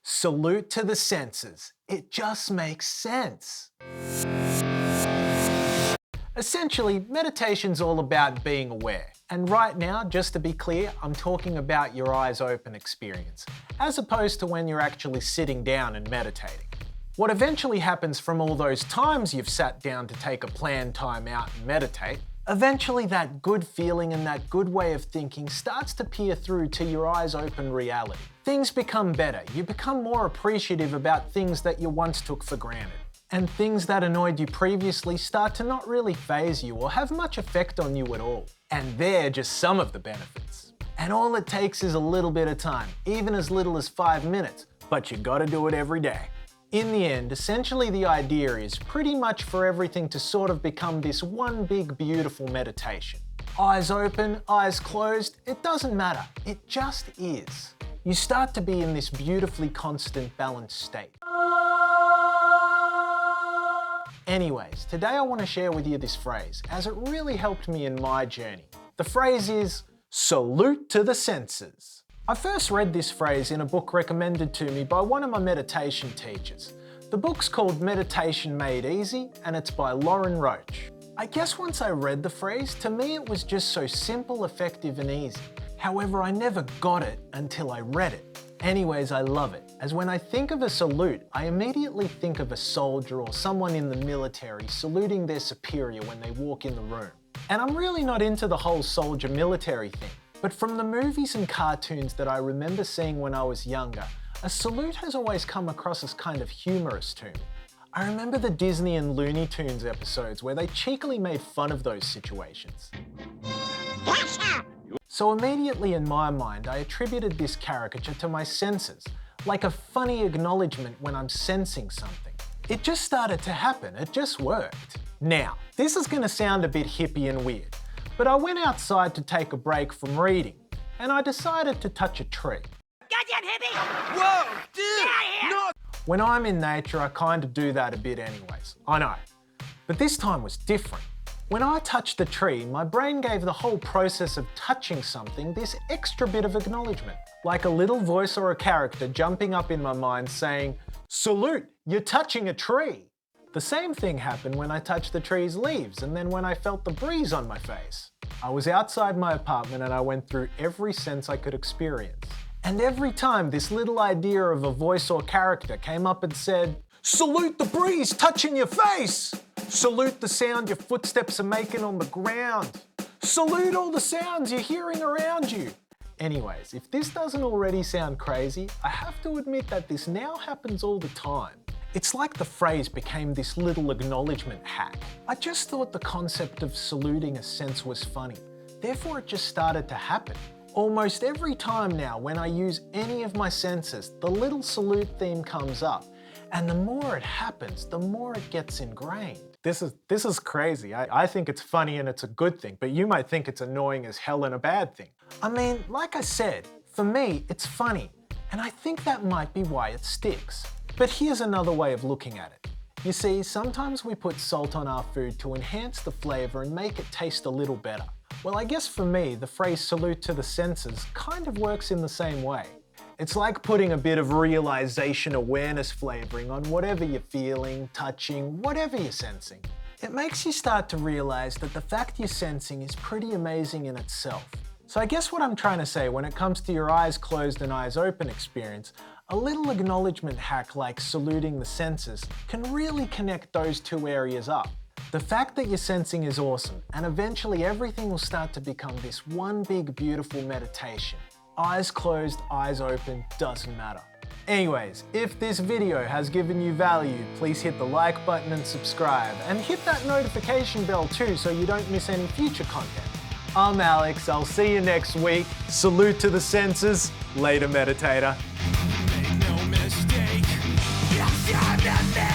Salute to the senses. It just makes sense. Essentially, meditation's all about being aware. And right now, just to be clear, I'm talking about your eyes open experience, as opposed to when you're actually sitting down and meditating. What eventually happens from all those times you've sat down to take a planned time out and meditate, eventually that good feeling and that good way of thinking starts to peer through to your eyes open reality. Things become better. You become more appreciative about things that you once took for granted. And things that annoyed you previously start to not really faze you or have much effect on you at all. And they're just some of the benefits. And all it takes is a little bit of time, even as little as 5 minutes, but you gotta do it every day. In the end, essentially the idea is pretty much for everything to sort of become this one big beautiful meditation. Eyes open, eyes closed, it doesn't matter, it just is. You start to be in this beautifully constant balanced state. Anyways, today I want to share with you this phrase, as it really helped me in my journey. The phrase is, salute to the senses. I first read this phrase in a book recommended to me by one of my meditation teachers. The book's called Meditation Made Easy, and it's by Lauren Roach. I guess once I read the phrase, to me it was just so simple, effective and easy. However, I never got it until I read it. Anyways, I love it, as when I think of a salute, I immediately think of a soldier or someone in the military saluting their superior when they walk in the room. And I'm really not into the whole soldier military thing, but from the movies and cartoons that I remember seeing when I was younger, a salute has always come across as kind of humorous to me. I remember the Disney and Looney Tunes episodes where they cheekily made fun of those situations. So immediately in my mind, I attributed this caricature to my senses, like a funny acknowledgement when I'm sensing something. It just started to happen, it just worked. Now, this is gonna sound a bit hippie and weird, but I went outside to take a break from reading, and I decided to touch a tree. Goddamn hippie! Whoa, dude! Get out of here! No! When I'm in nature, I kind of do that a bit anyways, I know. But this time was different. When I touched the tree, my brain gave the whole process of touching something this extra bit of acknowledgement, like a little voice or a character jumping up in my mind saying, "Salute, you're touching a tree." The same thing happened when I touched the tree's leaves and then when I felt the breeze on my face. I was outside my apartment and I went through every sense I could experience. And every time this little idea of a voice or character came up and said, "Salute the breeze touching your face! Salute the sound your footsteps are making on the ground! Salute all the sounds you're hearing around you!" Anyways, if this doesn't already sound crazy, I have to admit that this now happens all the time. It's like the phrase became this little acknowledgement hack. I just thought the concept of saluting a sense was funny. Therefore, it just started to happen. Almost every time now when I use any of my senses, the little salute theme comes up. And the more it happens, the more it gets ingrained. This is crazy. I think it's funny and it's a good thing, but you might think it's annoying as hell and a bad thing. I mean, like I said, for me, it's funny. And I think that might be why it sticks. But here's another way of looking at it. You see, sometimes we put salt on our food to enhance the flavor and make it taste a little better. Well, I guess for me, the phrase salute to the senses kind of works in the same way. It's like putting a bit of realization awareness flavoring on whatever you're feeling, touching, whatever you're sensing. It makes you start to realize that the fact you're sensing is pretty amazing in itself. So I guess what I'm trying to say when it comes to your eyes closed and eyes open experience, a little acknowledgement hack like saluting the senses can really connect those two areas up. The fact that you're sensing is awesome, and eventually everything will start to become this one big beautiful meditation. Eyes closed, eyes open, doesn't matter. Anyways, if this video has given you value, please hit the like button and subscribe, and hit that notification bell too so you don't miss any future content. I'm Alex, I'll see you next week. Salute to the senses. Later, Meditator. Make no mistake, you're